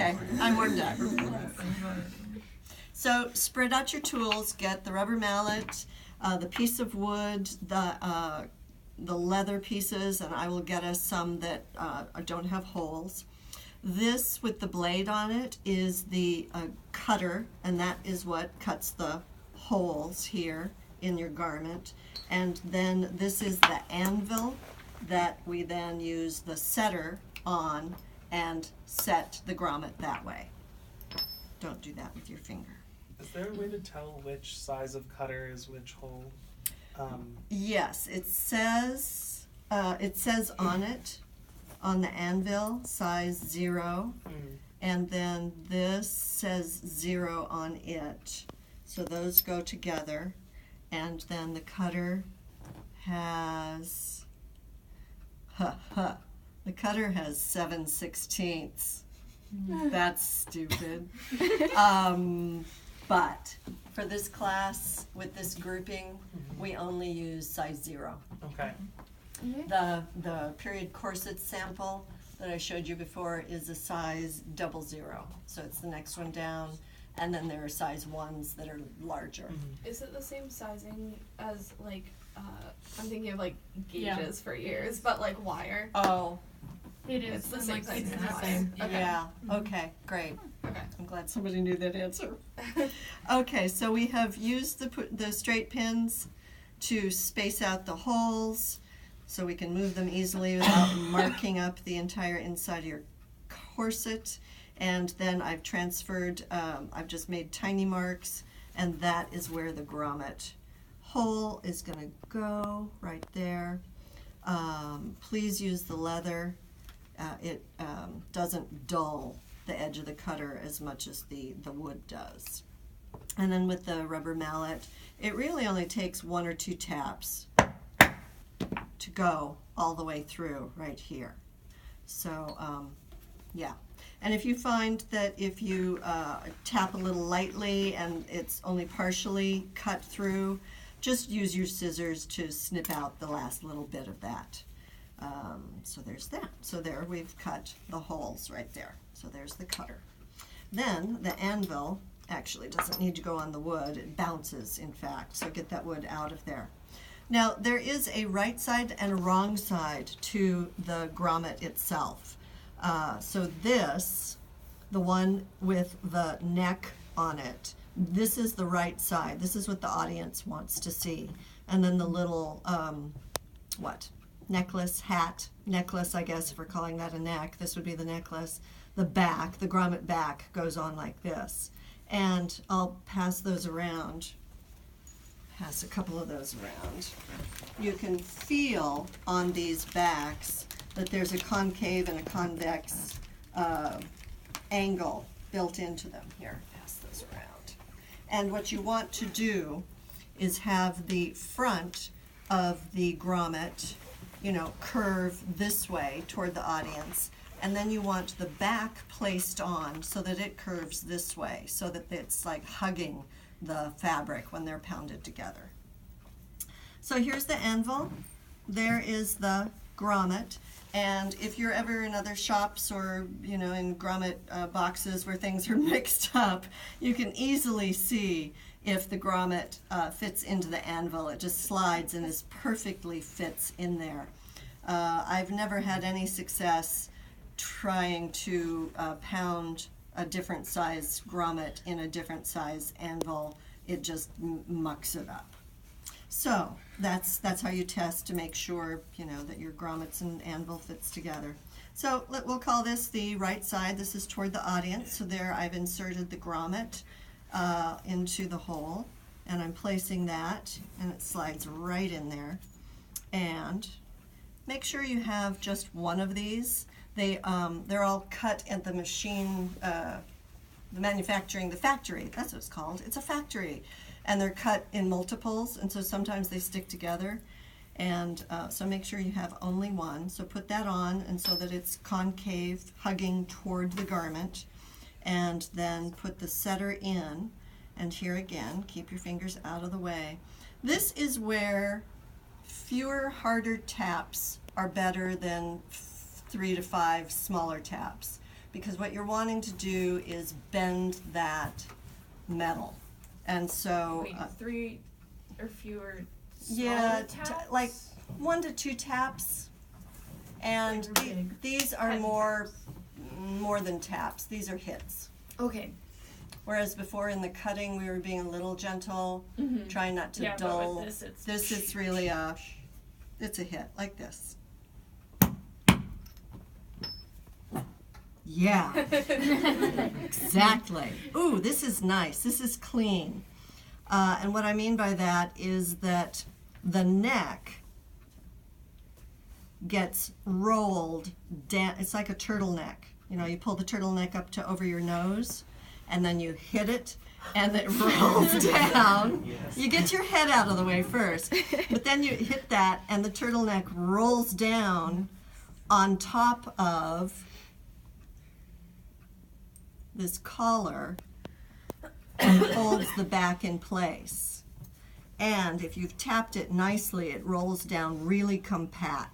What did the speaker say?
Okay, I'm warmed up. So spread out your tools, get the rubber mallet, the piece of wood, the leather pieces, and I will get us some that don't have holes. This with the blade on it is the cutter, and that is what cuts the holes here in your garment. And then this is the anvil that we then use the setter on and set the grommet that way. Don't do that with your finger. Is there a way to tell which size of cutter is which hole? Yes, it says on it, on the anvil, size 0, and then this says 0 on it. So those go together, and then the cutter has, the cutter has 7/16. That's stupid. But for this class, with this grouping, we only use size 0. Okay. The period corset sample that I showed you before is a size 00. So it's the next one down, and then there are size 1s that are larger. Is it the same sizing as, like, I'm thinking of, like, gauges for ears, but, like, wire? Oh. It is. It's the same size as wire. Same. Okay. Yeah, okay, great. Okay. I'm glad somebody knew that answer. Okay, so we have used the straight pins to space out the holes so we can move them easily without marking up the entire inside of your corset. And then I've transferred, I've just made tiny marks, and that is where the grommet hole is going to go, right there. Please use the leather. It doesn't dull the edge of the cutter as much as the wood does. And then with the rubber mallet, it really only takes 1 or 2 taps to go all the way through right here. So yeah, and if you find that if you tap a little lightly and it's only partially cut through, just use your scissors to snip out the last little bit of that. So there's that. So there we've cut the holes right there. So there's the cutter. Then the anvil actually doesn't need to go on the wood. It bounces, in fact. So get that wood out of there. Now there is a right side and a wrong side to the grommet itself. So this, the one with the neck on it, this is the right side. This is what the audience wants to see. And then the little, necklace, hat, necklace, I guess, if we're calling that a neck, this would be the necklace. The back, the grommet back, goes on like this. And I'll pass those around, pass a couple of those around. You can feel on these backs that there's a concave and a convex angle built into them. Here, pass those around. And what you want to do is have the front of the grommet, curve this way toward the audience, and then you want the back placed on so that it curves this way, so that it's like hugging the fabric when they're pounded together. So here's the anvil, there is the grommet, and if you're ever in other shops or in grommet boxes where things are mixed up, you can easily see if the grommet fits into the anvil. It just slides and is perfectly fits in there. I've never had any success trying to pound a different size grommet in a different size anvil. It just mucks it up. So that's how you test to make sure that your grommets and anvil fits together. So we'll call this the right side. This is toward the audience. So there I've inserted the grommet into the hole, and I'm placing that, and it slides right in there. And make sure you have just one of these. They're all cut at the machine, the factory, that's what it's called. It's a factory. And they're cut in multiples, and so sometimes they stick together. And so make sure you have only one. So put that on, and so that it's concave, hugging toward the garment. And then put the setter in, and here again, keep your fingers out of the way. This is where fewer, harder taps are better than 3 to 5 smaller taps. because what you're wanting to do is bend that metal. And so, Wait, 3 or fewer yeah, smaller taps? like 1 to 2 taps. And Like they're big. these are Heavy more than taps. These are hits. Okay. Whereas before in the cutting, we were being a little gentle, Mhm. trying not to Yeah, but dull. with this, it's This is really it's a hit, like this. Yeah, exactly. Ooh, this is nice. This is clean. And what I mean by that is that the neck gets rolled down. It's like a turtleneck. You know, you pull the turtleneck up to over your nose, and then you hit it, and it rolls down. Yes. You get your head out of the way first, but then you hit that, and the turtleneck rolls down on top of this collar and holds the back in place. And if you've tapped it nicely, it rolls down really compact.